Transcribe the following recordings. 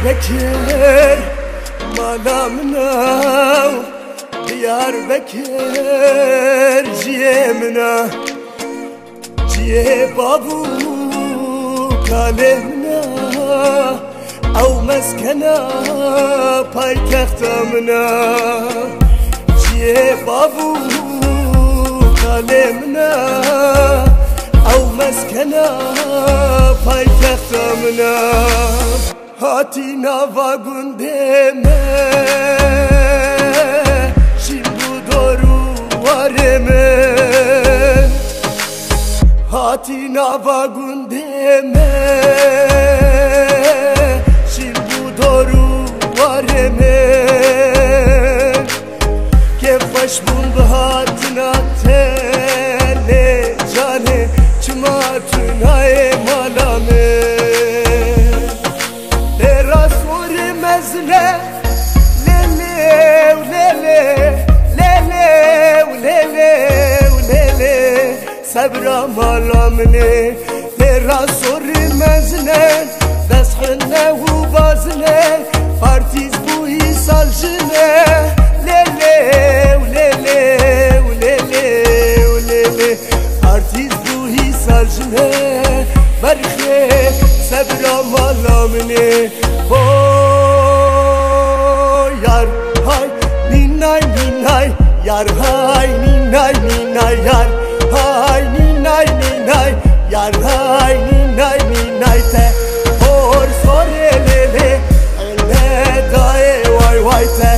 Diyarbakır malamına, Diyarbakır ciyemine, ciye babu kalemine, ev meskene paytextamına, ciye babu kalemine, ev meskene paytextamına. Hatina vagundeme, şimdi doğru vareme. Hatina vagundeme, şimdi doğru vareme. Kefaş buldu hatina tele cane, çımatına emalame. Sabra malamne tera sorri mezne desxne hu bazne partiz bu hisalcne lele lele lele lele partiz bu hisalcne barxe sabra malamne o yar hay ninay ninay yar hay ninay ninay yar hay ninay ninay yar hay ninay ninay te or sorelele elle dae vay vay te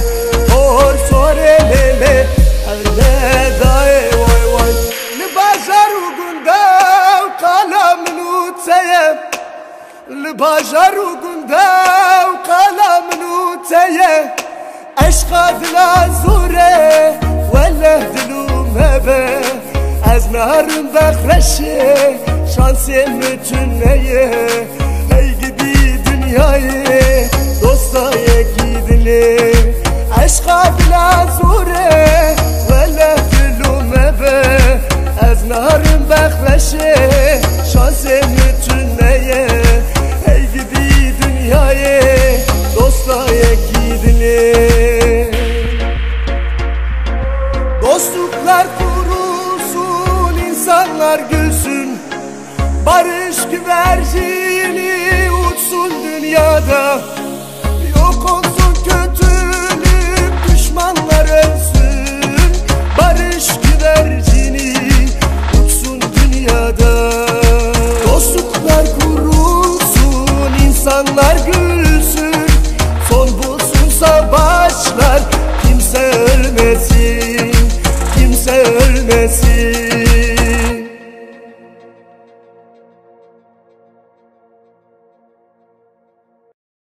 or sorelele elle dae vay vay li bajar ugunda qalamın uteye li bajar ugunda qalamın uteye aşka dila zure velle dilu mebe از نهرم بخرشه شانسم تنیه ای گدی دنیای دوستای گیدنه عشقا بلا زوره وله دلومه به از نهرم بخرشه شانسم تنیه ای گدی دنیای دوستای گیدنه dostluklar İnsanlar gülsün, barış güvercini uçsun dünyada. Yok olsun kötülük, düşmanlar ölsün, barış güvercini uçsun dünyada. Dostluklar kurulsun, insanlar gülsün, son bulsun savaşlar, kimse ölmesin, kimse ölmesin.